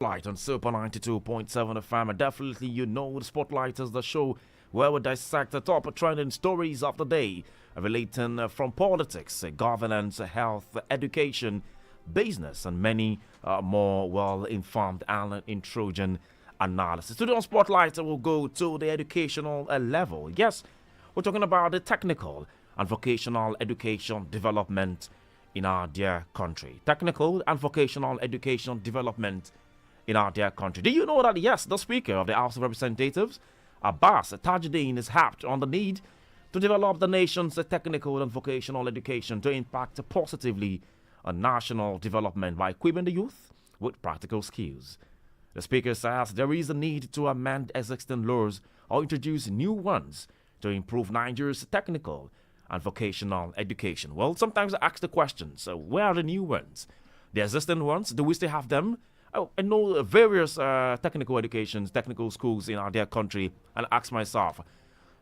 Light on Super 92.7 FM. And definitely, the Spotlight is the show where we dissect the top trending stories of the day, relating from politics, governance, health, education, business, and many more well-informed and intelligent analysis. Today on Spotlight, we'll go to the educational level. Yes, we're talking about the technical and vocational education development in our dear country. Technical and vocational education development in our dear country. Do you know that, yes, the Speaker of the House of Representatives, Abbas Tajuddin, is harped on the need to develop the nation's technical and vocational education to impact positively on national development by equipping the youth with practical skills. The Speaker says there is a need to amend existing laws or introduce new ones to improve Nigeria's technical and vocational education. Well, sometimes I ask the question, so where are the new ones? The existing ones, do we still have them? Oh, I know various technical educations, technical schools in our dear country, and ask myself,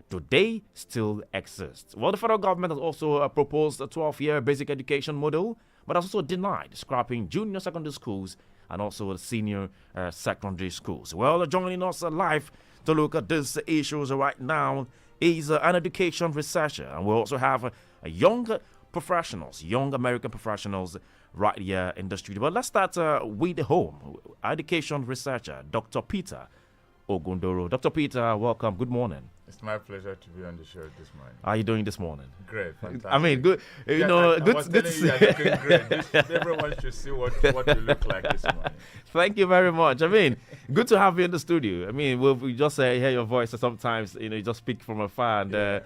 do they still exist? Well, the federal government has also proposed a 12-year basic education model, but has also denied scrapping junior secondary schools and also the senior secondary schools. Well, joining us live to look at these issues right now is an education researcher, and we also have young professionals, young American professionals right here in the studio. But let's start with the home education researcher, Dr. Peter Ogundoro. Dr. Peter, welcome. Good morning. It's my pleasure to be on the show this morning. How are you doing this morning? Great, fantastic. I mean, good. Good. Good to see. You're looking great. Everyone should see what you look like this morning. Thank you very much. I mean, good to have you in the studio. I mean, we just hear your voice sometimes. You just speak from afar and.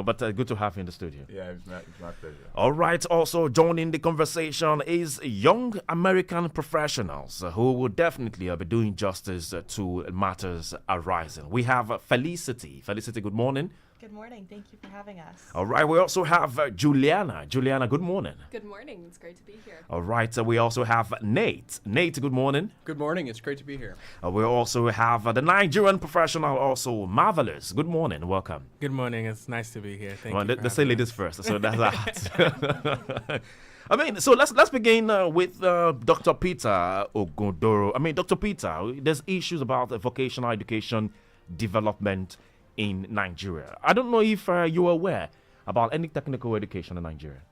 But good to have you in the studio. Yeah, it's my pleasure. All right. Also joining the conversation is young American professionals who will definitely be doing justice to matters arising. We have Felicity. Felicity, good morning. Good morning. Thank you for having us. All right. We also have Juliana. Juliana, good morning. Good morning. It's great to be here. All right. We also have Nate. Nate, good morning. Good morning. It's great to be here. We also have the Nigerian professional, also Marvelous. Good morning. Welcome. Good morning. It's nice to be here. Thank you. Let's say ladies first. So that's that. I mean, so let's begin with Dr. Peter Ogundoro. I mean, Dr. Peter, there's issues about vocational education development in Nigeria. I don't know if you're aware about any technical education in Nigeria.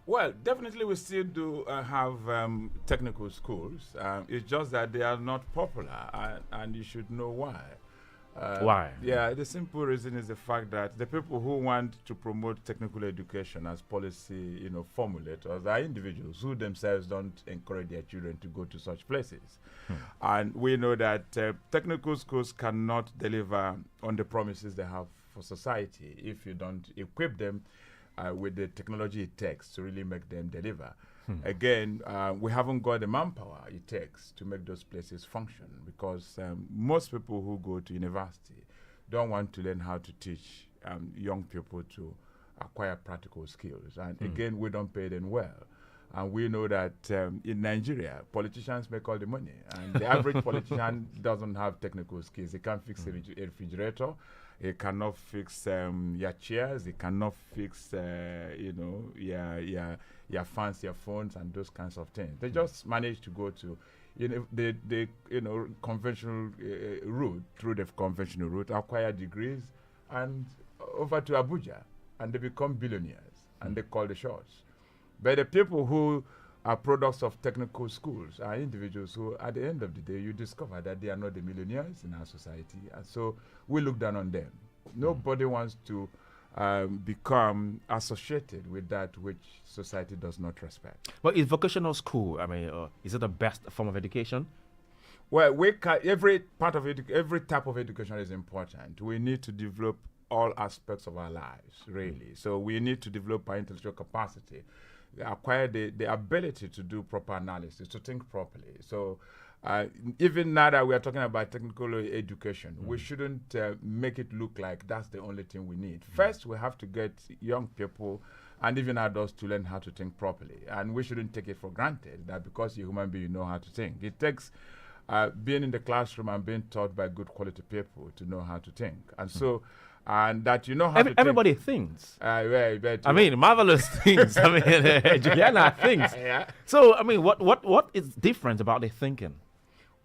Well, definitely we still do have technical schools. It's just that they are not popular, and you should know why. Why? Yeah, the simple reason is the fact that the people who want to promote technical education as policy, formulators are individuals who themselves don't encourage their children to go to such places. And we know that technical schools cannot deliver on the promises they have for society if you don't equip them with the technology it takes to really make them deliver. Again, we haven't got the manpower it takes to make those places function, because most people who go to university don't want to learn how to teach young people to acquire practical skills. And again, we don't pay them well. And we know that in Nigeria, politicians make all the money. And the average politician doesn't have technical skills. He can't fix a refrigerator. He cannot fix your chairs. He cannot fix, your fans, your phones, and those kinds of things. They just manage to go to, the conventional route, through the conventional route, acquire degrees, and over to Abuja, and they become billionaires, and they call the shots. But the people who are products of technical schools are individuals who, at the end of the day, you discover that they are not the millionaires in our society, and so we look down on them. Nobody wants to become associated with that which society does not respect. Well, is vocational school, is it the best form of education? Well, every type of education is important. We need to develop all aspects of our lives, really. So we need to develop our intellectual capacity, acquire the ability to do proper analysis, to think properly. So even now that we are talking about technical education, we shouldn't make it look like that's the only thing we need. First, we have to get young people and even adults to learn how to think properly. And we shouldn't take it for granted that because you're a human being, you know how to think. It takes being in the classroom and being taught by good quality people to know how to think. And so and that you know how to everybody thinks. I mean, Marvelous things. Juliana thinks. Yeah. So, what is different about the thinking?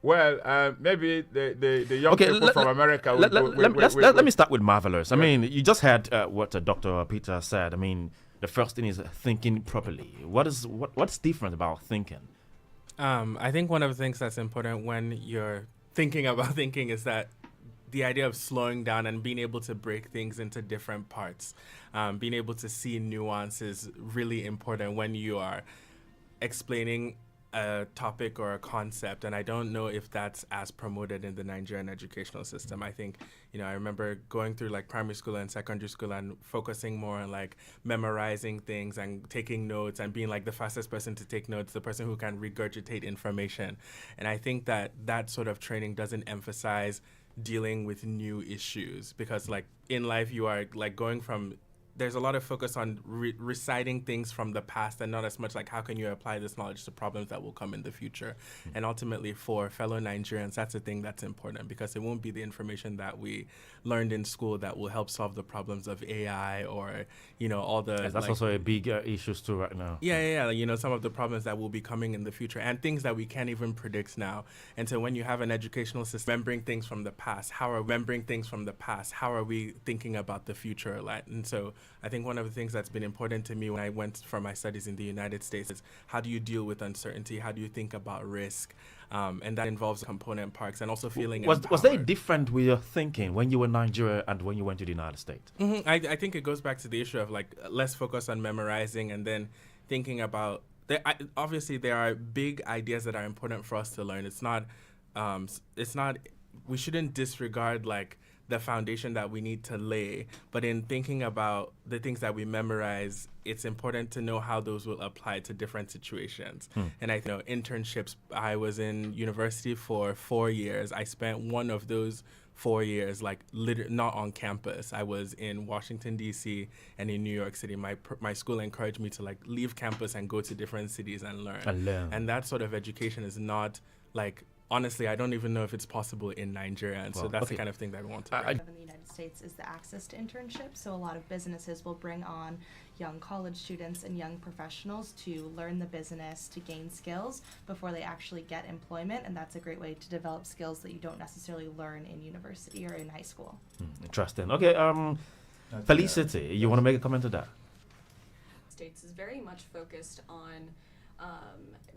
Well, maybe the young people from America. Let me start with Marvelous. I mean, you just heard what Dr. Peter said. I mean, the first thing is thinking properly. What's different about thinking? I think one of the things that's important when you're thinking about thinking is that the idea of slowing down and being able to break things into different parts, being able to see nuance is really important when you are explaining a topic or a concept. And I don't know if that's as promoted in the Nigerian educational system. I think, I remember going through like primary school and secondary school and focusing more on like memorizing things and taking notes and being like the fastest person to take notes, the person who can regurgitate information. And I think that sort of training doesn't emphasize dealing with new issues, because like in life you are like going from, there's a lot of focus on reciting things from the past and not as much like how can you apply this knowledge to problems that will come in the future. And ultimately for fellow Nigerians, that's a thing that's important, because it won't be the information that we learned in school that will help solve the problems of AI or, all the... Yes, that's also a big issue too right now. Yeah. Some of the problems that will be coming in the future and things that we can't even predict now. And so when you have an educational system remembering things from the past, how are we thinking about the future? And so I think one of the things that's been important to me when I went for my studies in the United States is how do you deal with uncertainty? How do you think about risk? And that involves component parts and also feeling empowered. Was there different with your thinking when you were in Nigeria and when you went to the United States? Mm-hmm. I think it goes back to the issue of like less focus on memorizing and then thinking about... obviously, there are big ideas that are important for us to learn. It's not... We shouldn't disregard like the foundation that we need to lay, but in thinking about the things that we memorize, it's important to know how those will apply to different situations. And I know internships, I was in university for 4 years. I spent one of those 4 years like not on campus. I was in Washington, D.C. and in New York City. My school encouraged me to like leave campus and go to different cities and learn. And that sort of education is not like... Honestly, I don't even know if it's possible in Nigeria, and so that's the kind of thing that I want to bring. In the United States is the access to internships. So a lot of businesses will bring on young college students and young professionals to learn the business, to gain skills before they actually get employment, and that's a great way to develop skills that you don't necessarily learn in university or in high school. Interesting. Okay, Felicity, you want to make a comment to that? States is very much focused on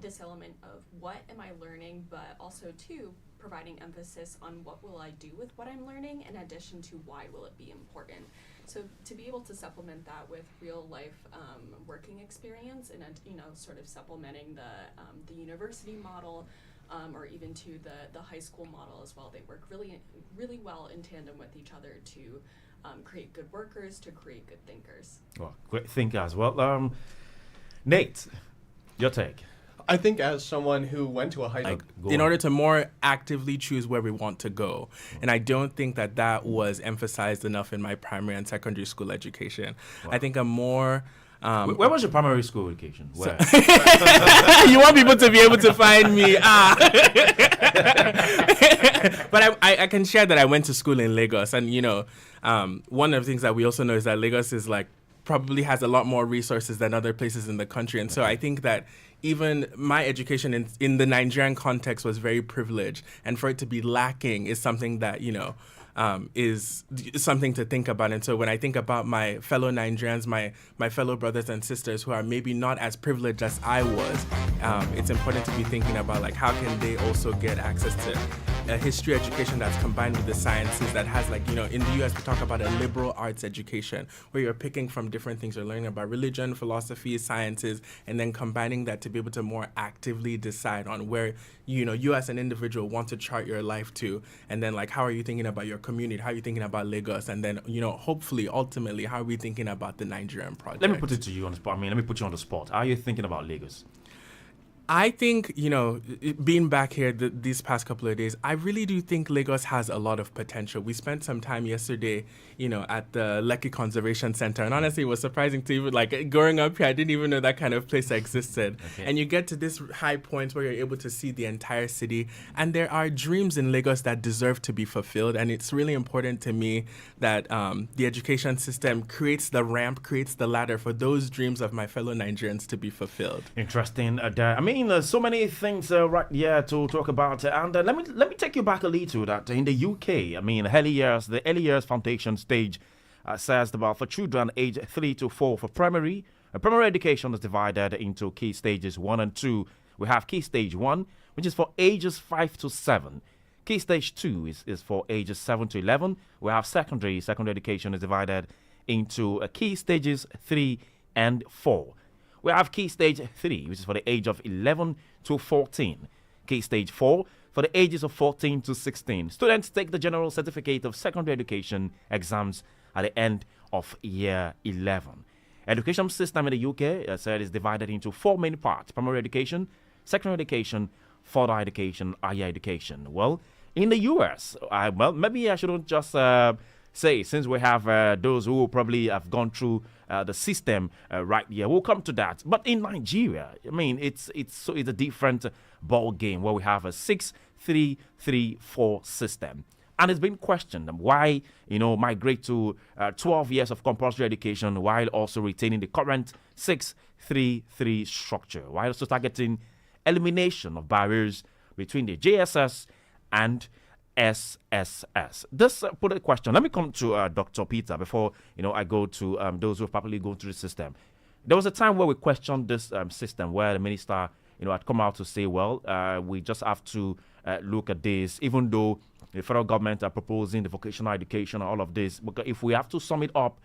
this element of what am I learning, but also too providing emphasis on what will I do with what I'm learning, in addition to why will it be important. So to be able to supplement that with real life working experience and sort of supplementing the university model or even to the high school model as well. They work really well in tandem with each other to create good workers, to create good thinkers. Well, great thinkers. Well, Nate, your take. I think as someone who went to a high school... In order to more actively choose where we want to go. And I don't think that was emphasized enough in my primary and secondary school education. Wow. I think a more... where was your primary school education? Where? You want people to be able to find me. But I can share that I went to school in Lagos. And, one of the things that we also know is that Lagos is probably has a lot more resources than other places in the country. And so I think that even my education in the Nigerian context was very privileged. And for it to be lacking is something that, is something to think about. And so when I think about my fellow Nigerians, my fellow brothers and sisters who are maybe not as privileged as I was, it's important to be thinking about how can they also get access to a history education that's combined with the sciences that has in the US we talk about a liberal arts education where you're picking from different things. You're learning about religion, philosophy, sciences, and then combining that to be able to more actively decide on where you as an individual want to chart your life to, and then how are you thinking about your community, how are you thinking about Lagos, and then hopefully ultimately how are we thinking about the Nigerian project. Let me put it to you on the spot. Let me put you on the spot. How are you thinking about Lagos? I think, being back here these past couple of days, I really do think Lagos has a lot of potential. We spent some time yesterday, at the Lekki Conservation Center. And honestly, it was surprising to even, growing up here, I didn't even know that kind of place existed. Okay. And you get to this high point where you're able to see the entire city. And there are dreams in Lagos that deserve to be fulfilled. And it's really important to me that the education system creates the ramp, creates the ladder for those dreams of my fellow Nigerians to be fulfilled. Interesting. mean, so many things right here to talk about, and let me take you back a little. That in the UK, I mean, the early years foundation stage says about for children aged 3 to 4 for primary. Primary education is divided into key stages 1 and 2. We have key stage 1, which is for ages 5 to 7. Key stage 2 is for ages 7 to 11. We have secondary education is divided into key stages 3 and 4. We have key stage 3, which is for the age of 11 to 14. Key stage 4 for the ages of 14 to 16. Students take the General Certificate of Secondary Education exams at the end of year 11. Education system in the UK said is divided into 4 main parts: primary education, secondary education, further education, higher education. Well, in the US, maybe I shouldn't just say, since we have those who probably have gone through the system right here. We'll come to that. But in Nigeria, I mean, it's a different ball game where we have a 6-3-3-4 system. And it's been questioned why, migrate to 12 years of compulsory education while also retaining the current 6-3-3 structure, while also targeting elimination of barriers between the JSS and SSS. This put a question. Let me come to Dr. Peter before I go to those who have probably gone through the system. There was a time where we questioned this system, where the minister had come out to say, well, we just have to look at this, even though the federal government are proposing the vocational education and all of this. But if we have to sum it up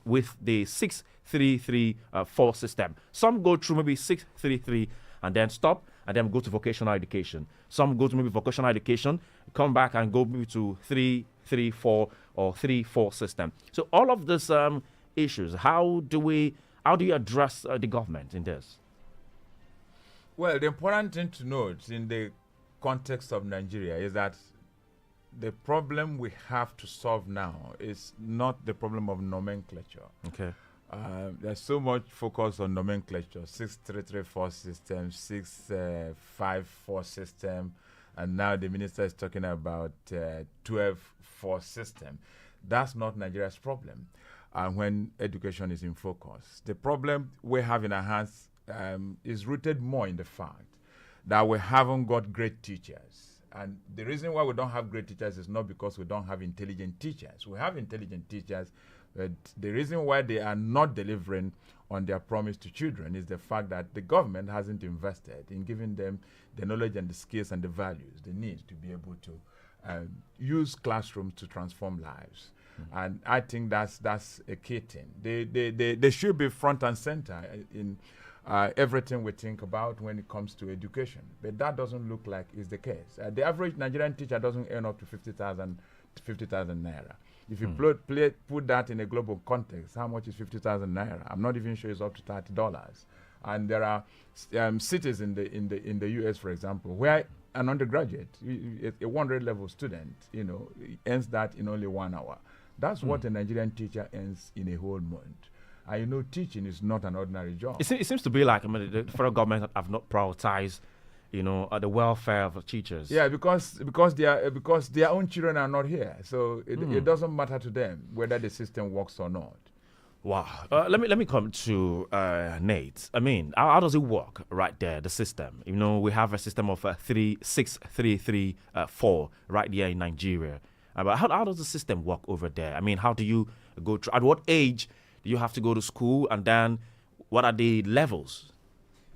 with the 6-3-3-4 system, some go through maybe 6-3-3 and then stop and then go to vocational education. Some go to maybe vocational education, come back and go maybe to 3-3-4 or 3-4 system. So all of these issues, how do you address the government in this? Well, the important thing to note in the context of Nigeria is that the problem we have to solve now is not the problem of nomenclature. Okay. There's so much focus on nomenclature: 6-3-3-4 system, 6-5-4 system, and now the minister is talking about 12-4 system. That's not Nigeria's problem. When education is in focus, the problem we have in our hands is rooted more in the fact that we haven't got great teachers. And the reason why we don't have great teachers is not because we don't have intelligent teachers. We have intelligent teachers, but the reason why they are not delivering on their promise to children is the fact that the government hasn't invested in giving them the knowledge and the skills and the values they need to be able to use classrooms to transform lives. And I think that's a key thing. They should be front and center in everything we think about when it comes to education. But that doesn't look like is the case. The average Nigerian teacher doesn't earn up to 50,000 naira. If you put that in a global context, how much is 50,000 naira? I'm not even sure it's up to $30. And there are cities in the US, for example, where an undergraduate, a 100 level student, earns that in only 1 hour. That's what a Nigerian teacher earns in a whole month. Teaching is not an ordinary job. It seems to be like the federal government have not prioritized, the welfare of the teachers. Yeah, because their own children are not here, so it doesn't matter to them whether the system works or not. Wow. Let me come to Nate. I mean, how does it work right there? The system. We have a system of 6-3-3-4 right here in Nigeria. But how does the system work over there? I mean, how do you go through? At what age do you have to go to school, and then what are the levels?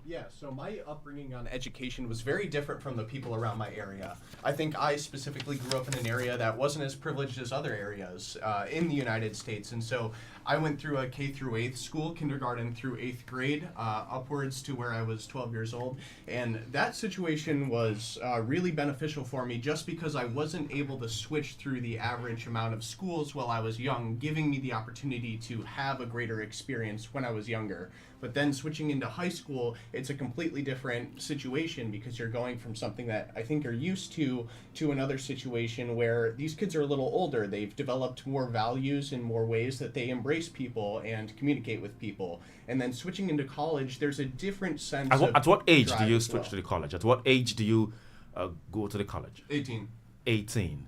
Yeah, so my upbringing on education was very different from the people around my area. I think I specifically grew up in an area that wasn't as privileged as other areas in the United States. And so I went through a K through 8th school, kindergarten through 8th grade, upwards to where I was 12 years old. And that situation was really beneficial for me just because I wasn't able to switch through the average amount of schools while I was young, giving me the opportunity to have a greater experience when I was younger. But then switching into high school, it's a completely different situation because you're going from something that I think you're used to another situation where these kids are a little older. They've developed more values in more ways that they embrace people and communicate with people. And then switching into college, there's a different sense At what age do you switch to the college? At what age do you go to the college? 18. 18.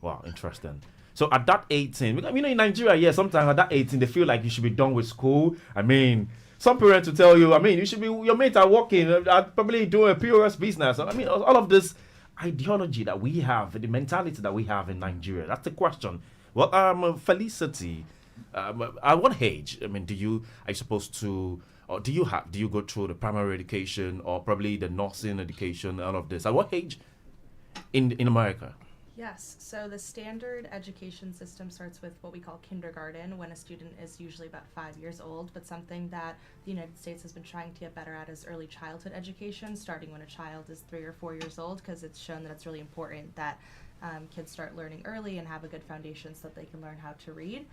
Wow, interesting. So at that 18, because, in Nigeria, yeah, sometimes at that 18, they feel like you should be done with school. I mean, some parents will tell you, you should be, your mates are working, probably doing a POS business. All of this ideology that we have, the mentality that we have in Nigeria. That's the question. Well, Felicity, at what age? Are you supposed to, or do you go through the primary education or probably the nursing education, all of this? At what age in America? Yes, so the standard education system starts with what we call kindergarten, when a student is usually about 5 years old, but something that the United States has been trying to get better at is early childhood education, starting when a child is 3 or 4 years old, because it's shown that it's really important that kids start learning early and have a good foundation so that they can learn how to read.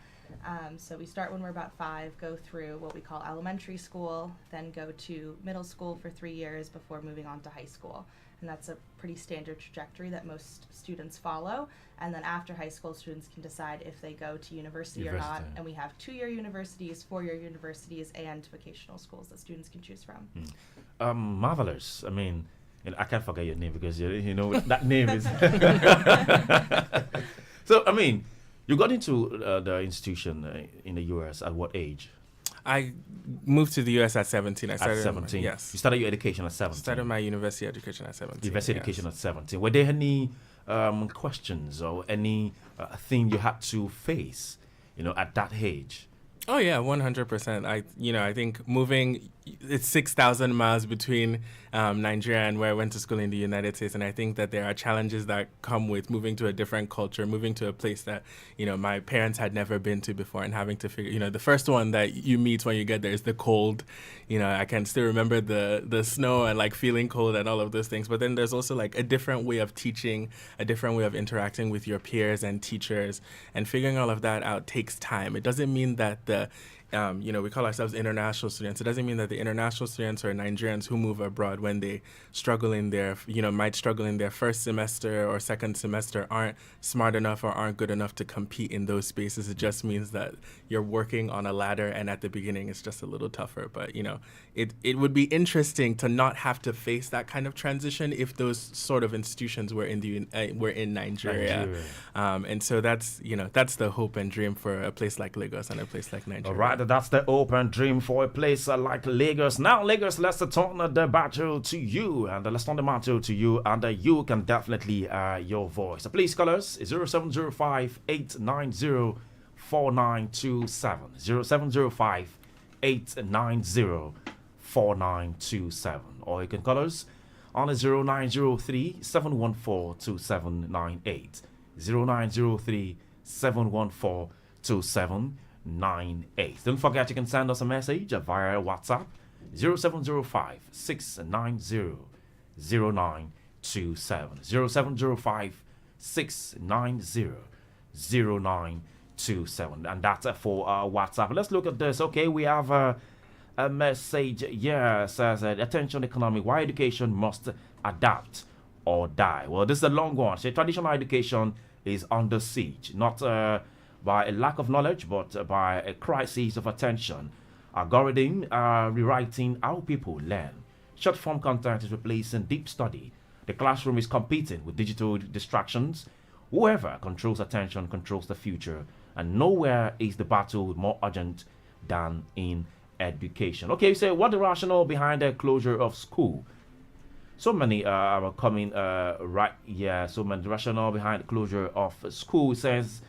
So we start when we're about 5, go through what we call elementary school, then go to middle school for 3 years before moving on to high school. And that's a pretty standard trajectory that most students follow. And then after high school, students can decide if they go to university or not. And we have 2-year universities, 4-year universities, and vocational schools that students can choose from. Marvelous. I can't forget your name because that name is. So, you got into the institution in the U.S. at what age? I moved to the U.S. at 17. I started at 17? Yes. You started your education at 17? Started my university education at 17. University education at 17. Were there any questions or any thing you had to face, at that age? Oh yeah, 100%. I think moving, it's 6,000 miles between Nigeria and where I went to school in the United States, and I think that there are challenges that come with moving to a different culture, moving to a place that my parents had never been to before, and having to figure. The first one that you meet when you get there is the cold. I can still remember the snow and like feeling cold and all of those things. But then there's also like a different way of teaching, a different way of interacting with your peers and teachers, and figuring all of that out takes time. It doesn't mean that we call ourselves international students. It doesn't mean that the international students or Nigerians who move abroad, when they struggle in their, might struggle in their first semester or second semester, aren't smart enough or aren't good enough to compete in those spaces. It just means that you're working on a ladder, and at the beginning it's just a little tougher. But it would be interesting to not have to face that kind of transition if those sort of institutions were in Nigeria. And so that's the hope and dream for a place like Lagos and a place like Nigeria. All right, that's the open dream for a place like Lagos. Now, Lagos, let's turn the battle to you, and let's turn the battle to you, and you can definitely your voice. Please call us 0705 890 4927 0705 890 4927, or you can call us on 0903 714 2798 0903 714 2798. Don't forget you can send us a message via WhatsApp 0705 690 0927 0705 690 0927, and that's for WhatsApp. Let's look at this. Okay, we have a message here says attention economy, why education must adapt or die. Well, this is a long one. So traditional education is under siege, not by a lack of knowledge, but by a crisis of attention. Algorithm are rewriting how people learn. Short form content is replacing deep study. The classroom is competing with digital distractions. Whoever controls attention controls the future, and nowhere is the battle more urgent than in education. Okay, so what the rationale behind the closure of school? So many are coming right here. So many rationale behind the closure of school says,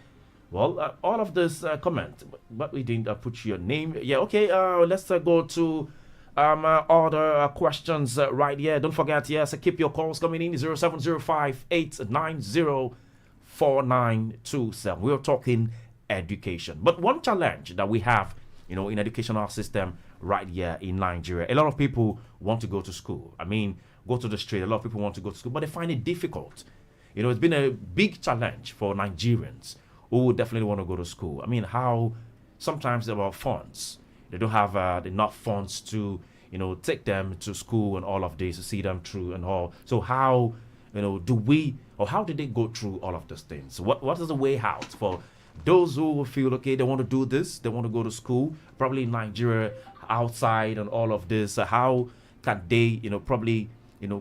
well, all of this comment, but we didn't put your name. Yeah, okay. Let's go to other questions right here. Don't forget, yes, keep your calls coming in 0705 890 4927. We're talking education. But one challenge that we have, in educational system right here in Nigeria, a lot of people want to go to school. Go to the street. A lot of people want to go to school, but they find it difficult. It's been a big challenge for Nigerians who definitely want to go to school. How sometimes about funds. They don't have enough funds to, take them to school and all of this, to see them through and all. So how, how did they go through all of these things? What is the way out for those who feel, okay, they want to do this, they want to go to school, probably in Nigeria, outside and all of this, how can they, probably,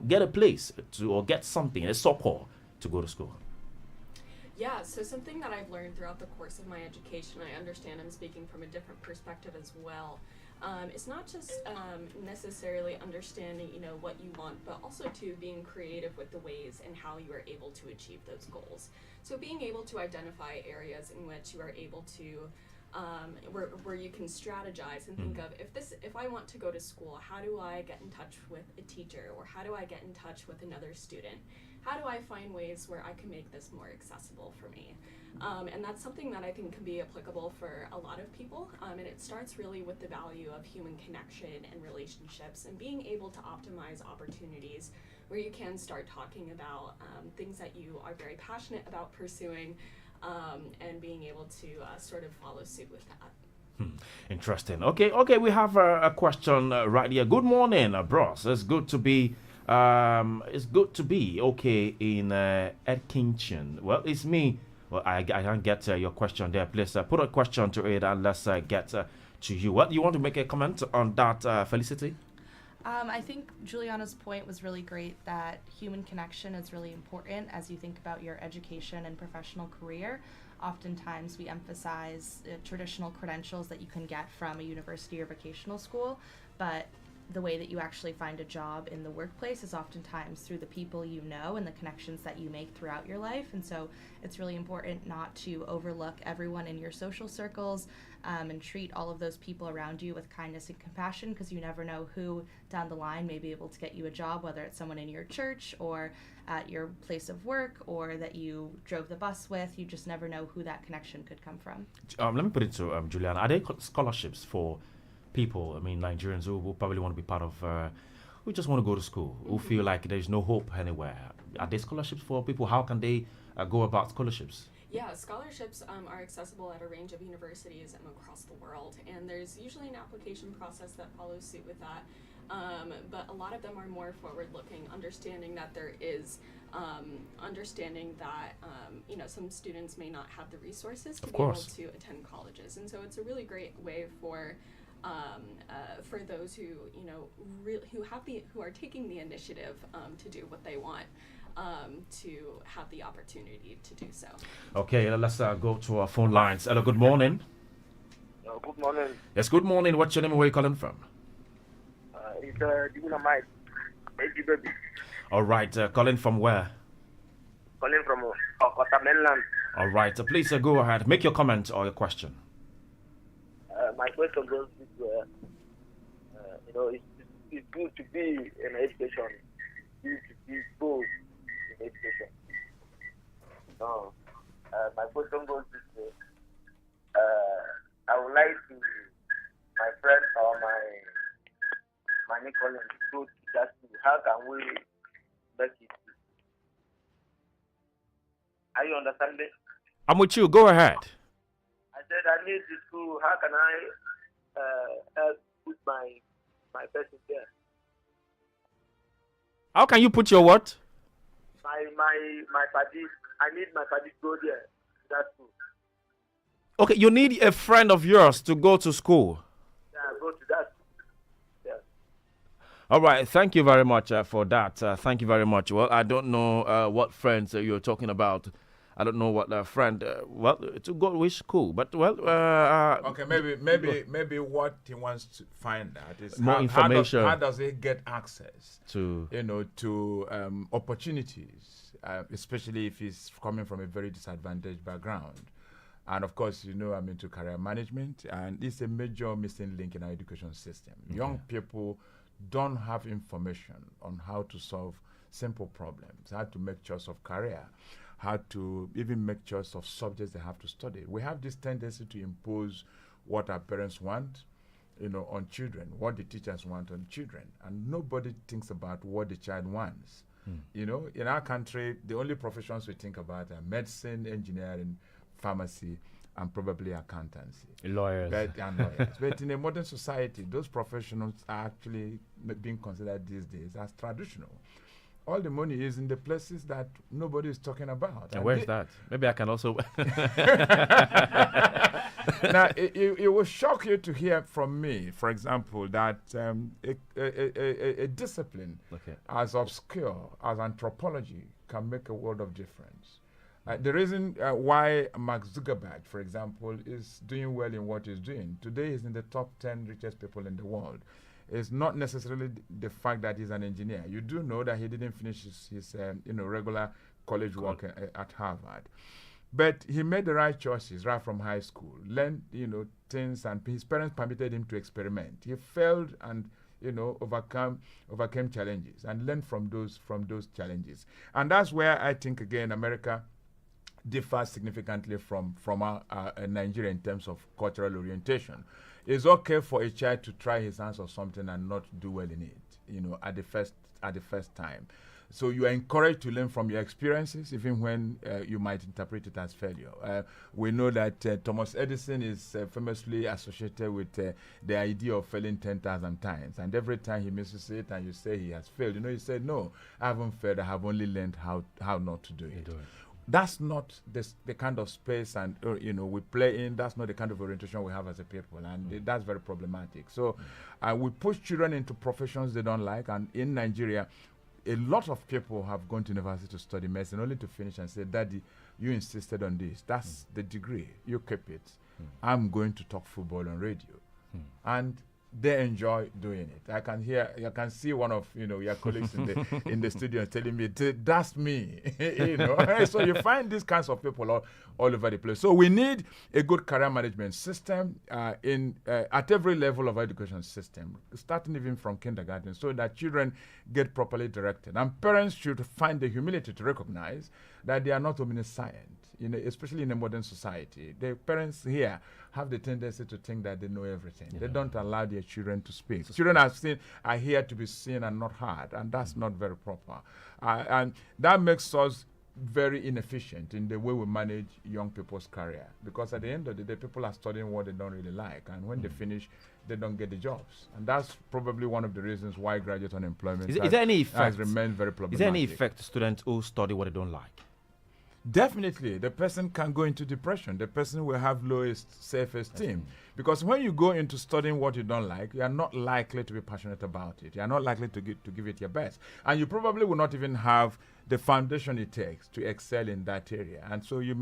get a place to, or get something, a so-called, to go to school? Yeah, so something that I've learned throughout the course of my education, I understand I'm speaking from a different perspective as well. It's not just necessarily understanding, what you want, but also to being creative with the ways and how you are able to achieve those goals. So being able to identify areas in which you are able to where you can strategize and think of if I want to go to school, how do I get in touch with a teacher, or how do I get in touch with another student? How do I find ways where I can make this more accessible for me? And that's something that I think can be applicable for a lot of people. And it starts really with the value of human connection and relationships, and being able to optimize opportunities where you can start talking about things that you are very passionate about pursuing, and being able to sort of follow suit with that. Interesting. Okay. We have a question right here. Good morning, bros. It's good to be. Okay in Edkinton. Well, it's me. Well, I can't get your question there. Please put a question to it, and let's get to you. What you want to make a comment on that, Felicity? I think Juliana's point was really great, that human connection is really important as you think about your education and professional career. Oftentimes we emphasize traditional credentials that you can get from a university or vocational school, but the way that you actually find a job in the workplace is oftentimes through the people you know and the connections that you make throughout your life. And so it's really important not to overlook everyone in your social circles, and treat all of those people around you with kindness and compassion, because you never know who down the line may be able to get you a job, whether it's someone in your church or at your place of work, or that you drove the bus with. You just never know who that connection could come from. Let me put it to Juliana. Are there scholarships for people, Nigerians who probably want to be part of, who just want to go to school, who feel like there's no hope anywhere? Are there scholarships for people? How can they go about scholarships? Yeah, scholarships are accessible at a range of universities across the world, and there's usually an application process that follows suit with that. But a lot of them are more forward-looking, understanding that there is, some students may not have the resources to be able to attend colleges, and so it's a really great way for those who who are taking the initiative to do what they want, to have the opportunity to do so. Okay, let's go to our phone lines. Hello, good morning. Good morning. Yes, good morning. What's your name and where are you calling from? It's Dynamite. Baby. All right, calling from where? Calling from Okota mainland. All right, please go ahead. Make your comment or your question. My question goes to, it's good to be in education. It's good to be both in education. My question goes to, I would like to, my friend or my Nicholas, to just how can we make it? Are you understanding? I'm with you. Go ahead. I said I need the school. How can I help put my person there? How can you put your what? My party. I need my party to go there to that school. Okay, you need a friend of yours to go to school. Yeah, go to that school. Yeah. All right, thank you very much for that. Thank you very much. Well, I don't know what friends you're talking about. I don't know what friend. To go which school, but okay, maybe what he wants to find out is more information. How does he get access to opportunities, especially if he's coming from a very disadvantaged background. And of course, I'm into career management, and it's a major missing link in our education system. Okay. Young people don't have information on how to solve simple problems, how to make choice of career, how to even make choice of subjects they have to study. We have this tendency to impose what our parents want, on children, what the teachers want on children, and nobody thinks about what the child wants. In our country, the only professions we think about are medicine, engineering, pharmacy, and probably accountancy. Lawyers. But in a modern society, those professionals are actually being considered these days as traditional. All the money is in the places that nobody is talking about. And where's that? Maybe I can also... Now, it will shock you to hear from me, for example, that a discipline as obscure as anthropology can make a world of difference. The reason why Mark Zuckerberg, for example, is doing well in what he's doing today, he's in the top 10 richest people in the world. It's not necessarily the fact that he's an engineer. You do know that he didn't finish his regular college work at Harvard. But he made the right choices right from high school, learned, things, and his parents permitted him to experiment. He failed and, overcame challenges and learned from those challenges. And that's where I think, again, America differs significantly from Nigeria in terms of cultural orientation. It's okay for a child to try his hands on something and not do well in it, at the first time. So you are encouraged to learn from your experiences, even when you might interpret it as failure. We know that Thomas Edison is famously associated with the idea of failing 10,000 times. And every time he misses it and you say he has failed, he said, no, I haven't failed. I have only learned how not to do it. That's not the kind of space and we play in. That's not the kind of orientation we have as a people, and that's very problematic. So we push children into professions they don't like, and in Nigeria, a lot of people have gone to university to study medicine only to finish and say, Daddy, you insisted on this. That's the degree. You keep it. I'm going to talk football on radio. And they enjoy doing it. I can see one of your colleagues in the studio telling me, that's me. So you find these kinds of people all over the place. So we need a good career management system at every level of education system, starting even from kindergarten, so that children get properly directed. And parents should find the humility to recognize that they are not omniscient. Especially in a modern society, the parents here have the tendency to think that they know everything. They don't allow their children to speak. Children are here to be seen and not heard, and that's not very proper. And that makes us very inefficient in the way we manage young people's career, because at the end of the day, people are studying what they don't really like, and when they finish, they don't get the jobs. And that's probably one of the reasons why graduate unemployment has remained very problematic. Is there any effect to students who study what they don't like? Definitely, the person can go into depression. The person will have lowest self-esteem. Because when you go into studying what you don't like, you are not likely to be passionate about it. You are not likely to give it your best. And you probably will not even have the foundation it takes to excel in that area. And so you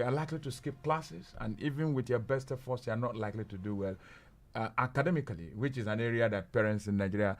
are likely to skip classes. And even with your best efforts, you are not likely to do well academically, which is an area that parents in Nigeria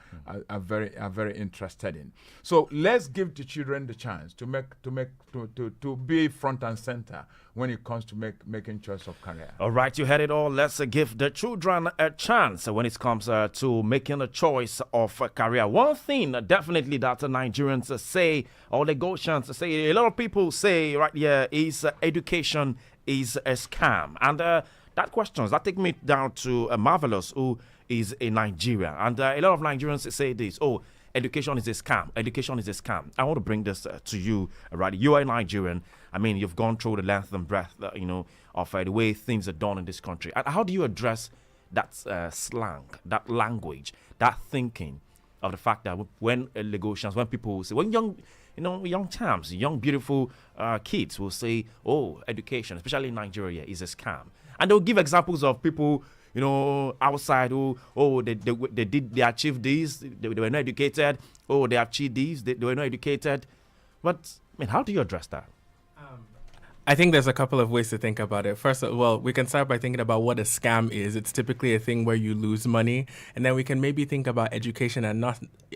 are very interested in. So let's give the children the chance to be front and center when it comes to making choice of career. All right, you heard it all. Let's give the children a chance when it comes to making a choice of a career. One thing definitely that Nigerians say, or the Goshians say, a lot of people say right here is education is a scam. And that take me down to Marvelous, who is in Nigeria. And a lot of Nigerians say this, education is a scam. Education is a scam. I want to bring this to you, right? You are a Nigerian. I mean, you've gone through the length and breadth, of the way things are done in this country. And how do you address that slang, that language, that thinking of the fact that when Lagosians, when people say, when young champs, young beautiful kids will say, education, especially in Nigeria, is a scam. And they'll give examples of people, outside who, they achieved this, they were not educated. They achieved these, they were not educated. But, how do you address that? I think there's a couple of ways to think about it. First of all, we can start by thinking about what a scam is. It's typically a thing where you lose money. And then we can maybe think about education and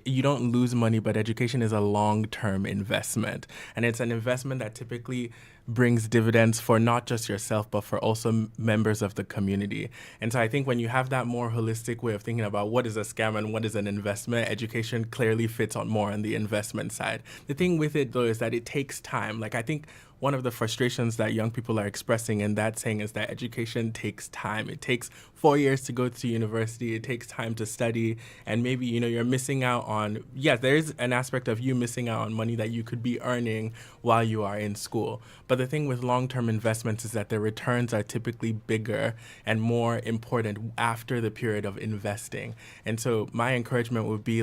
you don't lose money, but education is a long-term investment. And it's an investment that typically brings dividends for not just yourself, but for also members of the community. And so I think when you have that more holistic way of thinking about what is a scam and what is an investment, education clearly fits on more on the investment side. The thing with it, though, is that it takes time. I think one of the frustrations that young people are expressing in that saying is that education takes time. It takes 4 years to go to university. It takes time to study. And maybe, you're missing out on, there is an aspect of you missing out on money that you could be earning while you are in school. But the thing with long-term investments is that the returns are typically bigger and more important after the period of investing. And so my encouragement would be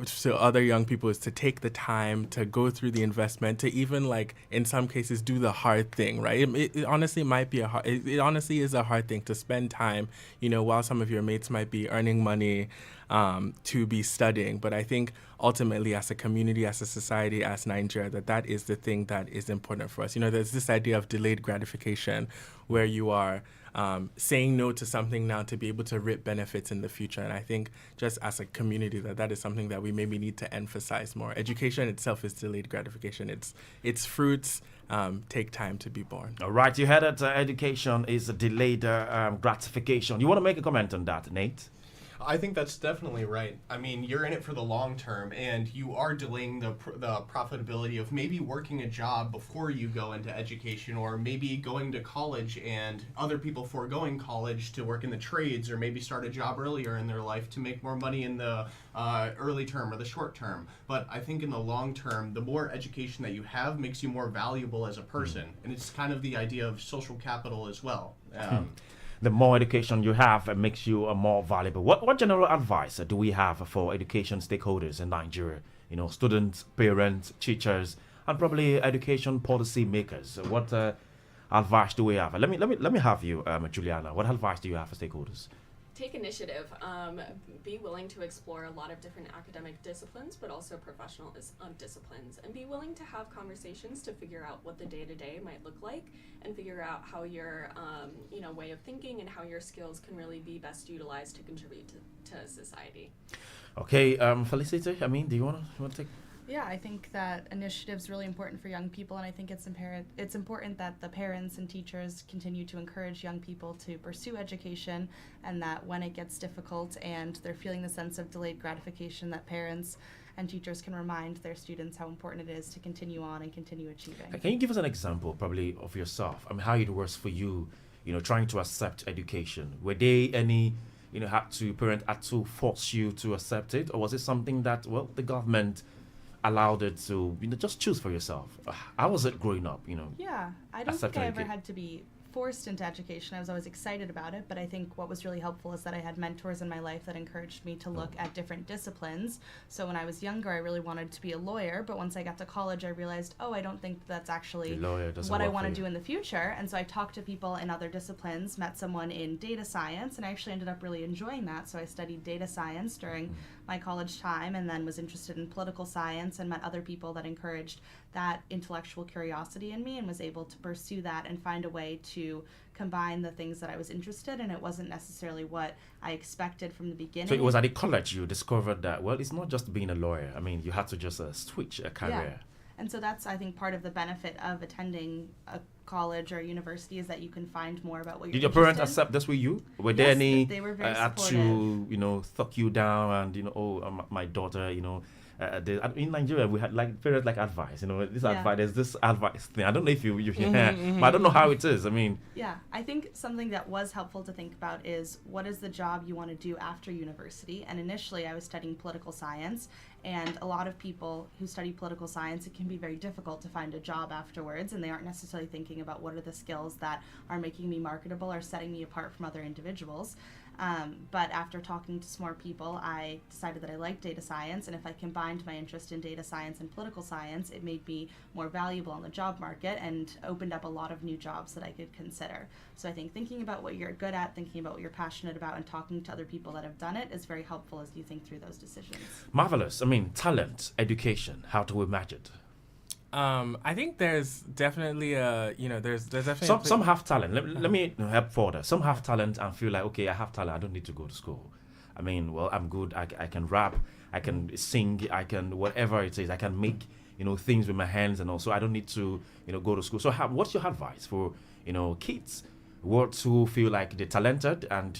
to other young people is to take the time to go through the investment, to even in some cases do the hard thing, right? It honestly might be it honestly is a hard thing to spend time, while some of your mates might be earning money, to be studying. But I think ultimately, as a community, as a society, as Nigeria, that is the thing that is important for us. There's this idea of delayed gratification where you are saying no to something now to be able to reap benefits in the future. And I think just as a community that is something that we maybe need to emphasize more. Education itself is delayed gratification. Its fruits take time to be born. All right, you heard it. Education is a delayed gratification. You want to make a comment on that, Nate? I think that's definitely right. I mean, you're in it for the long term, and you are delaying the profitability of maybe working a job before you go into education, or maybe going to college and other people foregoing college to work in the trades, or maybe start a job earlier in their life to make more money in the early term or the short term. But I think in the long term, the more education that you have makes you more valuable as a person, and it's kind of the idea of social capital as well. The more education you have, it makes you more valuable. What general advice do we have for education stakeholders in Nigeria? Students, parents, teachers, and probably education policy makers. What advice do we have? Let me have you, Juliana. What advice do you have for stakeholders? Take initiative. Be willing to explore a lot of different academic disciplines, but also professional disciplines, and be willing to have conversations to figure out what the day-to-day might look like, and figure out how your way of thinking and how your skills can really be best utilized to contribute to society. Okay, Felicity. Do you want to take? Yeah, I think that initiative is really important for young people, and I think it's important that the parents and teachers continue to encourage young people to pursue education, and that when it gets difficult and they're feeling the sense of delayed gratification, that parents and teachers can remind their students how important it is to continue on and continue achieving. Can you give us an example, probably, of yourself? How it was for you, trying to accept education. Were there any, parents had to force you to accept it, or was it something that, the government allowed it to just choose for yourself? How was it growing up? Yeah, I don't think I ever education. had to be forced into education. I was always excited about it, but I think what was really helpful is that I had mentors in my life that encouraged me to look at different disciplines. So when I was younger, I really wanted to be a lawyer, but once I got to college, I realized, I don't think that's actually what I want to do in the future. And so I talked to people in other disciplines, met someone in data science, and I actually ended up really enjoying that. So I studied data science during my college time, and then was interested in political science and met other people that encouraged that intellectual curiosity in me, and was able to pursue that and find a way to combine the things that I was interested in. It wasn't necessarily what I expected from the beginning. So it was at the college you discovered that, it's not just being a lawyer. You had to just switch a career. Yeah. And so that's, I think, part of the benefit of attending a college or university, is that you can find more about what you're Did your interested parents in. accept this with you? Were Yes, there any they were very had supportive. to, thug you down and, my daughter, in Nigeria, we had parents advice, this Yeah. advice, there's this advice thing. I don't know if you but I don't know how it is. Yeah, I think something that was helpful to think about is, what is the job you want to do after university? And initially I was studying political science, and a lot of people who study political science, it can be very difficult to find a job afterwards, and they aren't necessarily thinking about what are the skills that are making me marketable or setting me apart from other individuals. But after talking to some more people, I decided that I liked data science, and if I combined my interest in data science and political science, it made me more valuable on the job market and opened up a lot of new jobs that I could consider. So I think thinking about what you're good at, thinking about what you're passionate about, and talking to other people that have done it is very helpful as you think through those decisions. Marvelous. Talent, education, how do we match it? I think there's definitely there's definitely Some have talent. Let me help further. Some have talent and feel like, okay, I have talent, I don't need to go to school. I'm good. I can rap, I can sing, I can whatever it is. I can make things with my hands, and also I don't need to go to school. So what's your advice for kids who feel like they're talented and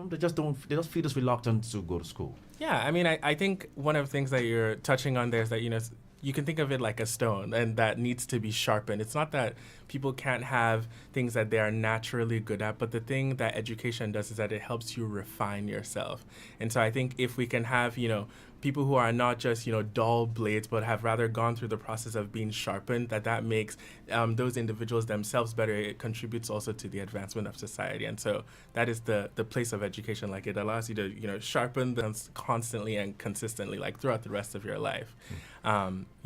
they just feel this reluctant to go to school? Yeah, I think one of the things that you're touching on there is that you can think of it like a stone, and that needs to be sharpened. It's not that people can't have things that they are naturally good at, but the thing that education does is that it helps you refine yourself. And so I think if we can have, people who are not just, dull blades, but have rather gone through the process of being sharpened, that makes those individuals themselves better. It contributes also to the advancement of society. And so that is the place of education. It allows you to, sharpen them constantly and consistently, throughout the rest of your life.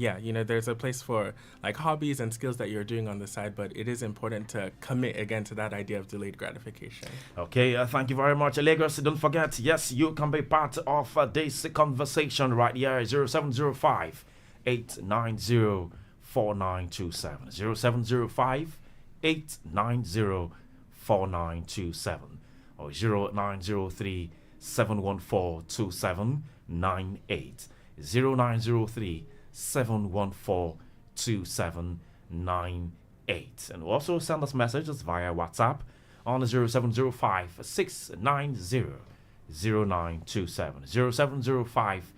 yeah, there's a place for like hobbies and skills that you're doing on the side, but it is important to commit again to that idea of delayed gratification. Okay, thank you very much, Lagos. Don't forget, yes, you can be part of this conversation right here. 0705 890 4927. 0705 890 4927 or 0903 714 2798. 0903 714 2798. And also send us messages via WhatsApp on 0705 690 0927. 0705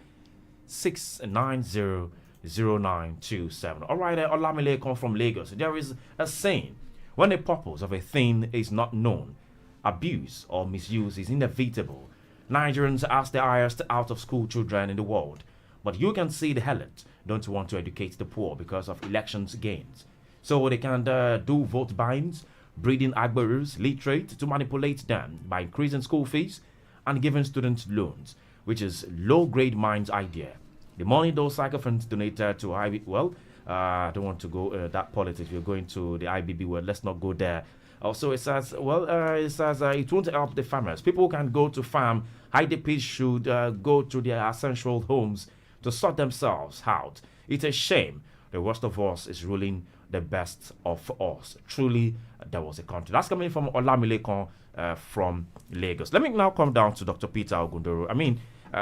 690 0927. All right, Olamilekon from Lagos. There is a saying: when the purpose of a thing is not known, abuse or misuse is inevitable. Nigerians are the highest out of school children in the world, but you can see the helot don't want to educate the poor because of elections gains. So they can do vote buyings, breeding agberos, literate to manipulate them by increasing school fees and giving students loans, which is low-grade minds' idea. The money those sycophants donated to IB, well, I don't want to go that politics. We're going to the IBB world. Let's not go there. Also, it says, well, it won't help the farmers. People can go to farm. IDPs should go to their essential homes to sort themselves out. It's a shame the worst of us is ruling the best of us. Truly, there was a country. That's coming from Olamilekon from Lagos. Let me now come down to Dr. Peter Ogundoro. I mean,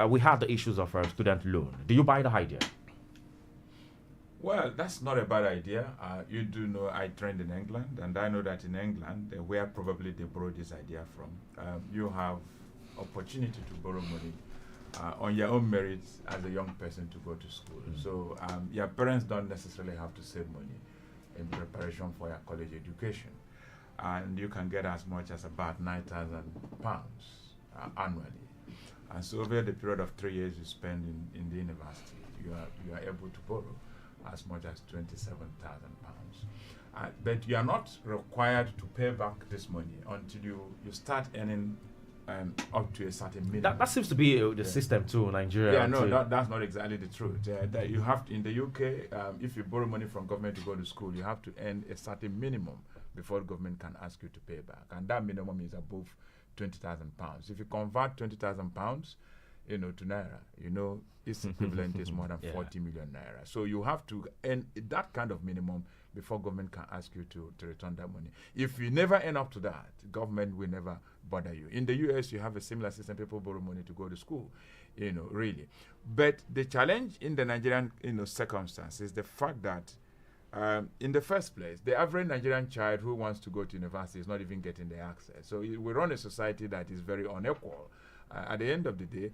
we had the issues of student loan. Do you buy the idea? Well, that's not a bad idea. You do know I trained in England, and I know that in England, where probably they borrowed this idea from, you have opportunity to borrow money on your own merits as a young person to go to school. So your parents don't necessarily have to save money in preparation for your college education. And you can get as much as about £9,000 annually. And so over the period of 3 years you spend in the university, you are able to borrow as much as £27,000. But you are not required to pay back this money until you start earning up to a certain minimum. That seems to be the system too in Nigeria. Yeah, no, that's not exactly the truth. That you have to, in the UK, if you borrow money from government to go to school, you have to earn a certain minimum before government can ask you to pay back, and that minimum is above £20,000. If you convert £20,000, to naira, its equivalent is more than 40 million naira. So you have to earn that kind of minimum before government can ask you to return that money. If you never end up to that, government will never bother you. In the US, you have a similar system. People borrow money to go to school, really. But the challenge in the Nigerian, circumstance is the fact that in the first place, the average Nigerian child who wants to go to university is not even getting the access. So we run a society that is very unequal. At the end of the day,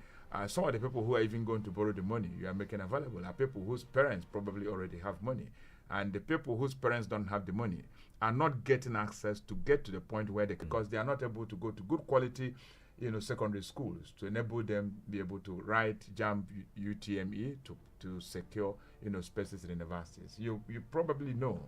some of the people who are even going to borrow the money you are making available are people whose parents probably already have money. And the people whose parents don't have the money are not getting access to get to the point where because they are not able to go to good quality, secondary schools to enable them be able to write JAMB UTME to secure, spaces in universities. You probably know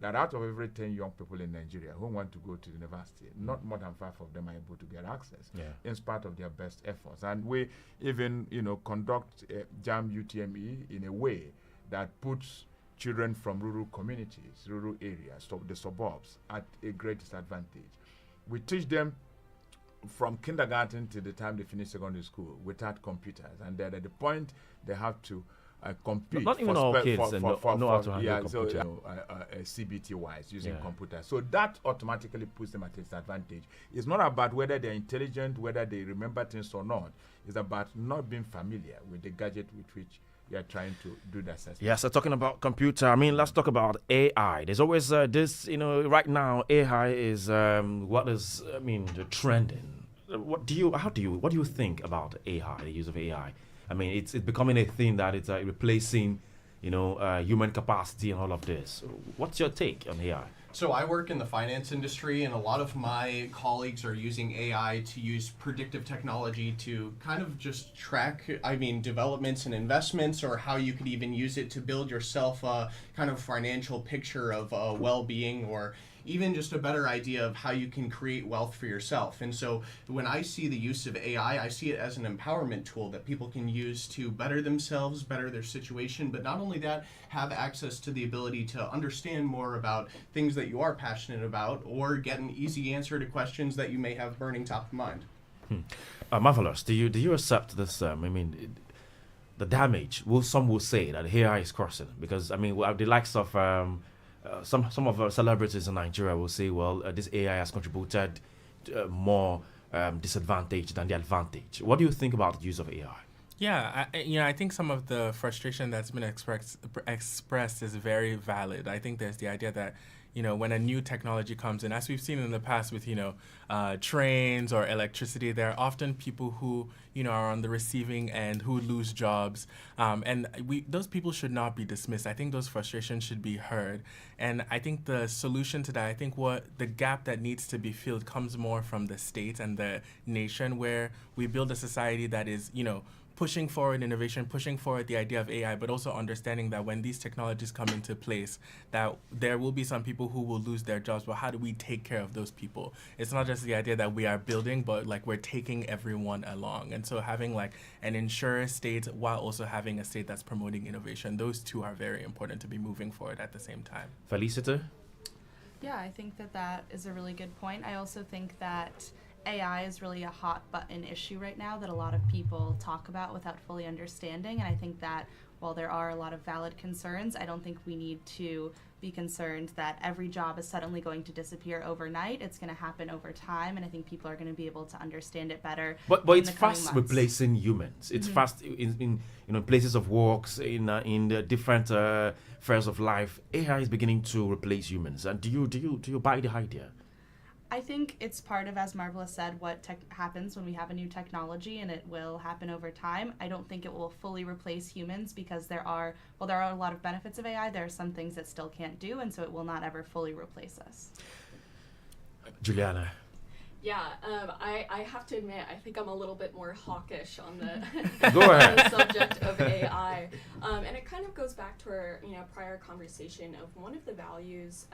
that out of every 10 young people in Nigeria who want to go to university, not more than 5 of them are able to get access in spite of their best efforts. And we even, conduct JAMB UTME in a way that puts children from rural communities, rural areas, so the suburbs, at a great disadvantage. We teach them from kindergarten to the time they finish secondary school without computers, and then at the point they have to compete. Not even all kids know how to handle a computer. CBT-wise, using computers. So that automatically puts them at a disadvantage. It's not about whether they're intelligent, whether they remember things or not. It's about not being familiar with the gadget with which you are trying to do the assessment. Yes, talking about computer, I mean, let's talk about AI. There's always this, right now, AI is the trending. What do you think about AI, the use of AI? I mean, it's becoming a thing that it's replacing, human capacity and all of this. What's your take on AI? So I work in the finance industry, and a lot of my colleagues are using AI to use predictive technology to kind of just track, developments and investments, or how you could even use it to build yourself a kind of financial picture of well-being, or even just a better idea of how you can create wealth for yourself. And so when I see the use of AI, I see it as an empowerment tool that people can use to better themselves, better their situation, but not only that, have access to the ability to understand more about things that you are passionate about, or get an easy answer to questions that you may have burning top of mind. Marvelous. Do you accept this? The damage. Some will say that AI is crossing because the likes of some of our celebrities in Nigeria will say, well, this AI has contributed more disadvantage than the advantage. What do you think about the use of AI? Yeah, I think some of the frustration that's been expressed is very valid. I think there's the idea that, when a new technology comes in, as we've seen in the past with, trains or electricity, there are often people who, are on the receiving end who lose jobs. And those people should not be dismissed. I think those frustrations should be heard. And I think the solution to that, I think what the gap that needs to be filled comes more from the state and the nation, where we build a society that is, pushing forward innovation, pushing forward the idea of AI, but also understanding that when these technologies come into place, that there will be some people who will lose their jobs, but how do we take care of those people? It's not just the idea that we are building, but we're taking everyone along. And so having an insurer state while also having a state that's promoting innovation, those two are very important to be moving forward at the same time. Felicity? Yeah, I think that is a really good point. I also think that AI is really a hot button issue right now that a lot of people talk about without fully understanding. And I think that while there are a lot of valid concerns, I don't think we need to be concerned that every job is suddenly going to disappear overnight. It's going to happen over time, and I think people are going to be able to understand it better. But in it's the coming fast months. replacing humans. It's fast in places of works, in the different spheres of life. AI is beginning to replace humans. And do you buy the idea? I think it's part of, as Marvelous said, what happens when we have a new technology, and it will happen over time. I don't think it will fully replace humans because there are a lot of benefits of AI, there are some things that still can't do, and so it will not ever fully replace us. Juliana? Yeah, I have to admit, I think I'm a little bit more hawkish on the, Go ahead. on the subject of AI. And it kind of goes back to our prior conversation of one of the values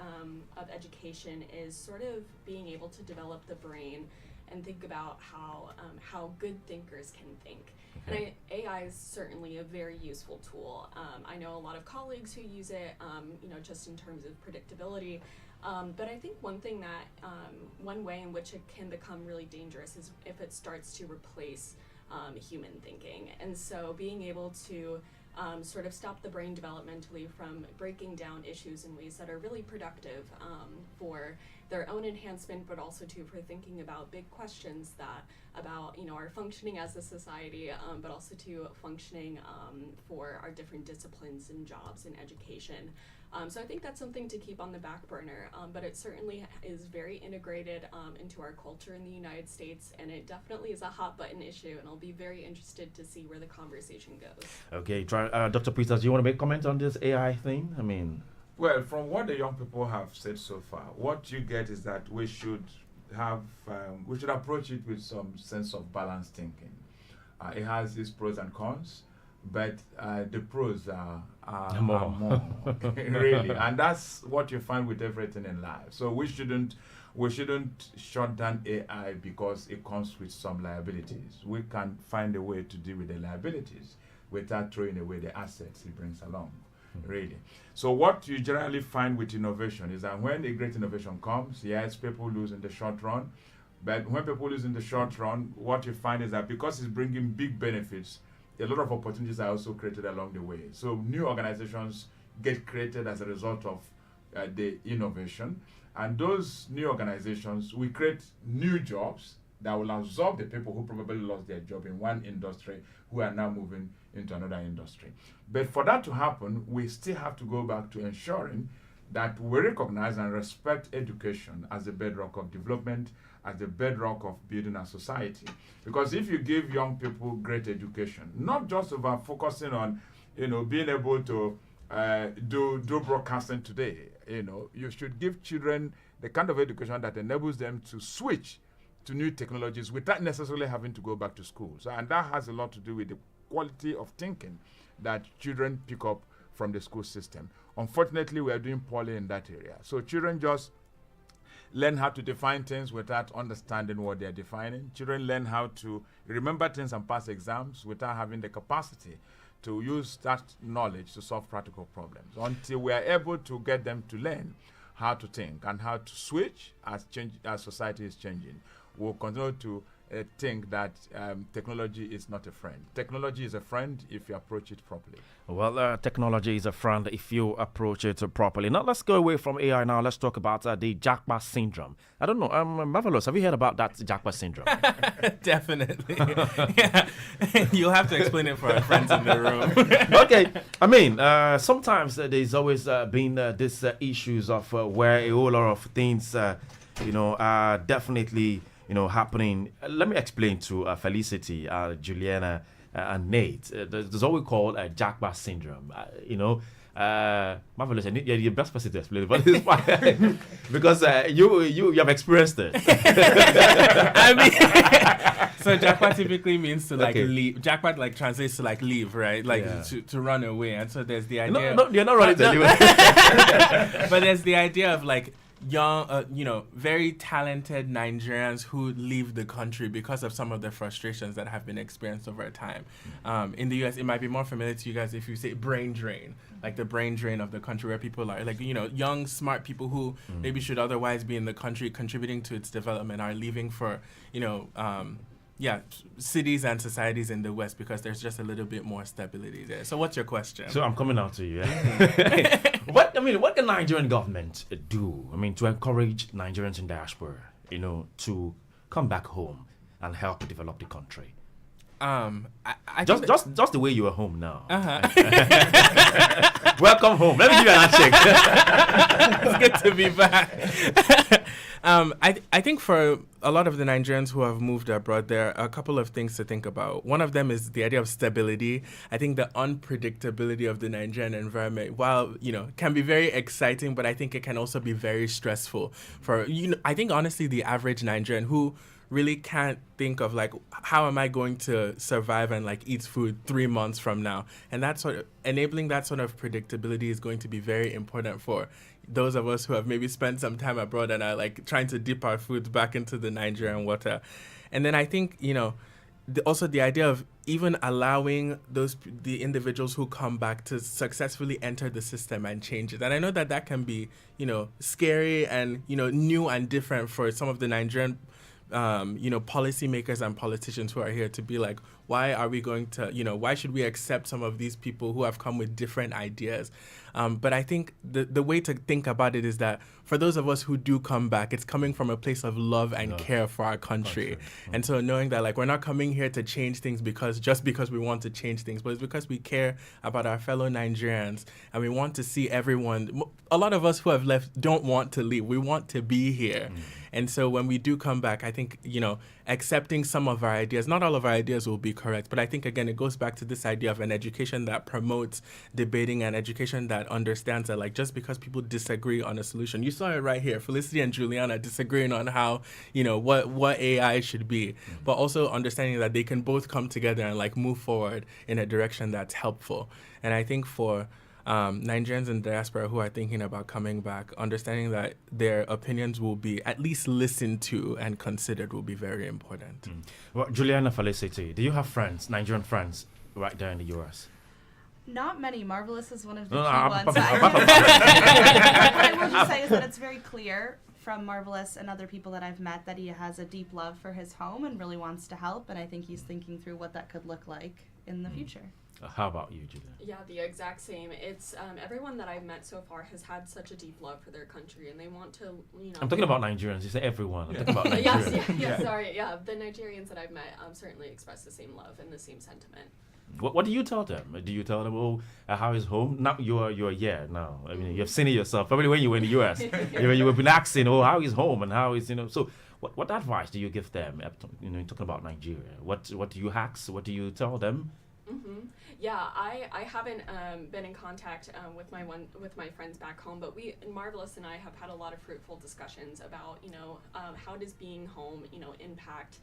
of education is sort of being able to develop the brain and think about how good thinkers can think. And AI is certainly a very useful tool. I know a lot of colleagues who use it, just in terms of predictability. But I think one way in which it can become really dangerous is if it starts to replace human thinking. And so being able to sort of stop the brain developmentally from breaking down issues in ways that are really productive for their own enhancement, but also for thinking about big questions about our functioning as a society, but also functioning for our different disciplines and jobs and education. So I think that's something to keep on the back burner, but it certainly is very integrated into our culture in the United States, and it definitely is a hot button issue, and I'll be very interested to see where the conversation goes. Okay, Dr. Peters, do you want to make a comment on this AI thing? Well, from what the young people have said so far, what you get is that we should approach it with some sense of balanced thinking. It has its pros and cons, but the pros are more really, and that's what you find with everything in life. So we shouldn't shut down AI because it comes with some liabilities. We can find a way to deal with the liabilities without throwing away the assets it brings along. Really. So what you generally find with innovation is that when a great innovation comes, yes, people lose in the short run. But when people lose in the short run, what you find is that because it's bringing big benefits, a lot of opportunities are also created along the way. So new organizations get created as a result of the innovation. And those new organizations will create new jobs that will absorb the people who probably lost their job in one industry who are now moving into another industry. But for that to happen, we still have to go back to ensuring that we recognize and respect education as the bedrock of development, as the bedrock of building a society. Because if you give young people great education, not just about focusing on, being able to do broadcasting today, you should give children the kind of education that enables them to switch to new technologies without necessarily having to go back to school. So, and that has a lot to do with the quality of thinking that children pick up from the school system. Unfortunately, we are doing poorly in that area. So children just learn how to define things without understanding what they're defining. Children learn how to remember things and pass exams without having the capacity to use that knowledge to solve practical problems. Until we are able to get them to learn how to think and how to switch as society is changing, we'll continue to think that technology is not a friend. Technology is a friend if you approach it properly. Well, technology is a friend if you approach it properly. Now, let's go away from AI now. Let's talk about the Japa syndrome. I don't know. Marvelous. Have you heard about that Japa syndrome? Definitely. Yeah. You'll have to explain it for our friends in the room. Okay. I mean, sometimes there's always been these issues of where a whole lot of things, are definitely happening. Let me explain to Felicity, Juliana, and Nate. There's what we call a Japa syndrome. Marvelous. You're the best person to explain it, but it's fine because you have experienced it. I mean, so Japa typically means to leave. Japa translates to leave, right? To run away. And so there's the idea. No, you're not running anyway. But there's the idea of young, very talented Nigerians who leave the country because of some of the frustrations that have been experienced over time. In the US, it might be more familiar to you guys if you say brain drain, like the brain drain of the country where people are young, smart people who maybe should otherwise be in the country contributing to its development are leaving for, cities and societies in the West because there's just a little bit more stability there. So what's your question? So I'm coming out to you. What can Nigerian government do? To encourage Nigerians in diaspora, to come back home and help develop the country. I just the way you are home now. Uh-huh. Welcome home. Let me give you an handshake. It's good to be back. I think for a lot of the Nigerians who have moved abroad, there are a couple of things to think about. One of them is the idea of stability. I think the unpredictability of the Nigerian environment, while, can be very exciting, but I think it can also be very stressful for, I think honestly the average Nigerian who really can't think of how am I going to survive and eat food 3 months from now. And that sort of enabling that sort of predictability is going to be very important for those of us who have maybe spent some time abroad and are trying to dip our food back into the Nigerian water. And then I think, also the idea of even allowing the individuals who come back to successfully enter the system and change it. And I know that can be, scary and, new and different for some of the Nigerian policymakers and politicians who are here to be why are we going to, why should we accept some of these people who have come with different ideas? But I think the way to think about it is that for those of us who do come back, it's coming from a place of love and care for our country. And so knowing that we're not coming here to change things just because we want to change things, but it's because we care about our fellow Nigerians and we want to see everyone. A lot of us who have left don't want to leave. We want to be here. And so when we do come back, I think, accepting some of our ideas, not all of our ideas will be correct, but I think, again, it goes back to this idea of an education that promotes debating, an education that understands that, just because people disagree on a solution, you saw it right here, Felicity and Juliana disagreeing on how, what AI should be, but also understanding that they can both come together and, move forward in a direction that's helpful. And I think for Nigerians in diaspora who are thinking about coming back, understanding that their opinions will be at least listened to and considered will be very important. Well, Juliana, Felicity, do you have friends, Nigerian friends, right there in the US? Not many. Marvelous is one of the No, key I'm- ones. I'm- What I will just say is that it's very clear from Marvelous and other people that I've met that he has a deep love for his home and really wants to help, and I think he's thinking through what that could look like in the future. How about you, Juliana? Yeah, the exact same. It's everyone that I've met so far has had such a deep love for their country, and they want to, I'm talking about Nigerians. You say everyone. I'm talking about Nigerians. yes, sorry, yeah. The Nigerians that I've met certainly express the same love and the same sentiment. What do you tell them? Do you tell them, how is home? Now you're now. You've seen it yourself. Probably when you were in the US, you were been asking, how is home and how is So what advice do you give them? Talking about Nigeria, what do you ask? What do you tell them? Mm-hmm. Yeah, I haven't been in contact with my friends back home, but Marvelous and I have had a lot of fruitful discussions about how does being home impact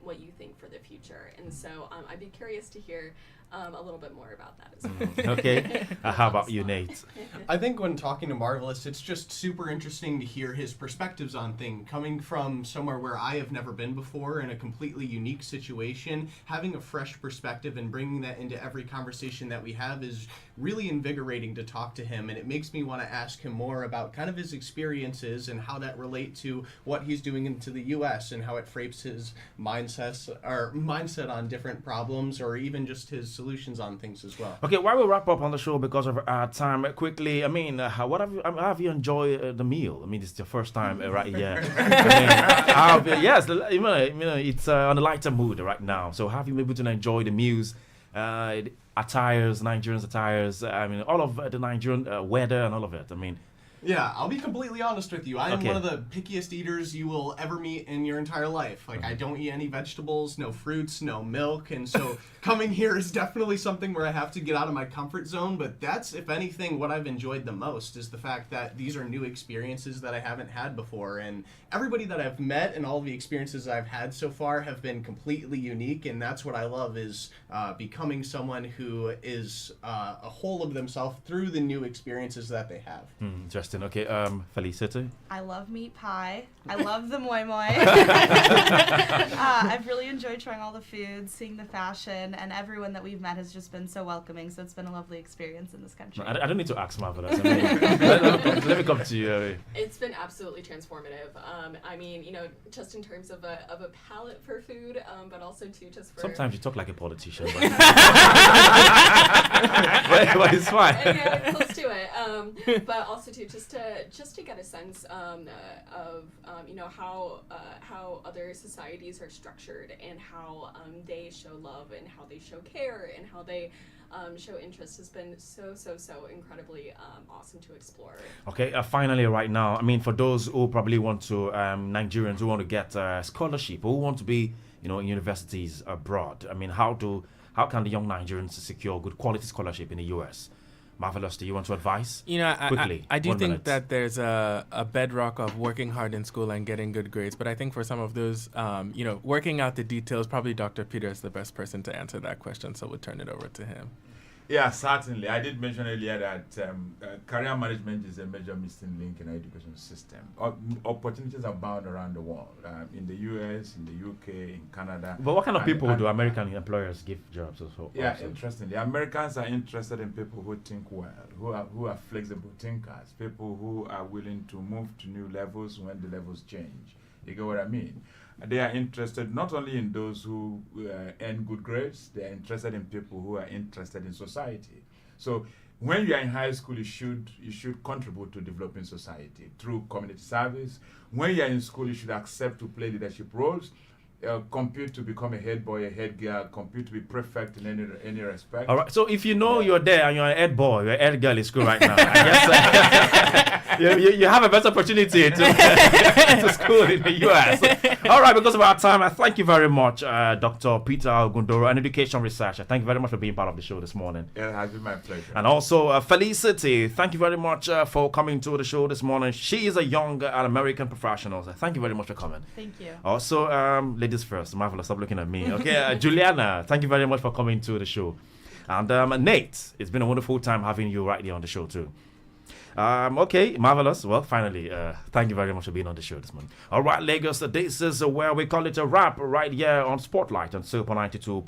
what you think for the future. And so I'd be curious to hear a little bit more about that as well. Okay. How about you, Nate? I think when talking to Marvelous, it's just super interesting to hear his perspectives on things. Coming from somewhere where I have never been before in a completely unique situation, having a fresh perspective and bringing that into every conversation that we have is really invigorating to talk to him. And it makes me want to ask him more about kind of his experiences and how that relate to what he's doing into the U.S. and how it frames his mindset on different problems or even just his solutions on things as well. Okay, while we wrap up on the show because of our time, quickly, I mean, what have you enjoyed the meal? I mean, this is your first time right here. Yes, it's on a lighter mood right now. So have you been able to enjoy the meals, attires, Nigerians attires? I mean, all of the Nigerian weather and all of it. I mean. Yeah, I'll be completely honest with you. I am Okay. one of the pickiest eaters you will ever meet in your entire life. Like, I don't eat any vegetables, no fruits, no milk, and so coming here is definitely something where I have to get out of my comfort zone, but that's, if anything, what I've enjoyed the most is the fact that these are new experiences that I haven't had before, and everybody that I've met and all the experiences I've had so far have been completely unique, and that's what I love is becoming someone who is a whole of themselves through the new experiences that they have. Interesting. Okay, Felicity. I love meat pie. I love the moi moi. I've really enjoyed trying all the foods, seeing the fashion, and everyone that we've met has just been so welcoming. So it's been a lovely experience in this country. I don't need to ask Marvelous. I mean, let me come to you. It's been absolutely transformative. I mean, just in terms of a palate for food, but also too just for. Sometimes you talk like a politician, but, but it's fine. Yeah, close to it. But also too just to get a sense of how other societies are structured and how they show love and how they show care and how they show interest has been so incredibly awesome to explore. Okay, finally, right now, I mean, for those who probably want to, Nigerians who want to get scholarship, who want to be, in universities abroad, I mean, how can the young Nigerians secure good quality scholarship in the U.S.? Marvelous, do you want to advise? Quickly, I do 1 think minute. that there's a bedrock of working hard in school and getting good grades. But I think for some of those, working out the details, probably Dr. Peter is the best person to answer that question. So we'll turn it over to him. Yeah, certainly. I did mention earlier that career management is a major missing link in our education system. Opportunities are bound around the world, in the US, in the UK, in Canada. But what kind of people do American employers give jobs also? Yeah, interestingly, Americans are interested in people who think well, who are flexible thinkers, people who are willing to move to new levels when the levels change. You get what I mean? They are interested not only in those who earn good grades, they are interested in people who are interested in society. So when you are in high school, you should contribute to developing society through community service. When you are in school, you should accept to play leadership roles, compete to become a head boy, a head girl, compete to be prefect in any respect. All right. So if you're there and you're a head boy, you're a head girl in school right now, I guess you have a better opportunity to school in the U.S. All right. Because of our time, I thank you very much, Dr. Peter Ogundoro, an education researcher. Thank you very much for being part of the show this morning. Yeah, it has been my pleasure. And also Felicity, thank you very much for coming to the show this morning. She is a young American professional. Thank you very much for coming. Thank you. Also, ladies first. Marvelous, stop looking at me. Okay, Juliana, thank you very much for coming to the show. And Nate, it's been a wonderful time having you right here on the show too. Okay, Marvelous. Well, finally, thank you very much for being on the show this morning. All right, Lagos, this is where we call it a wrap right here on Spotlight on Super 92.9.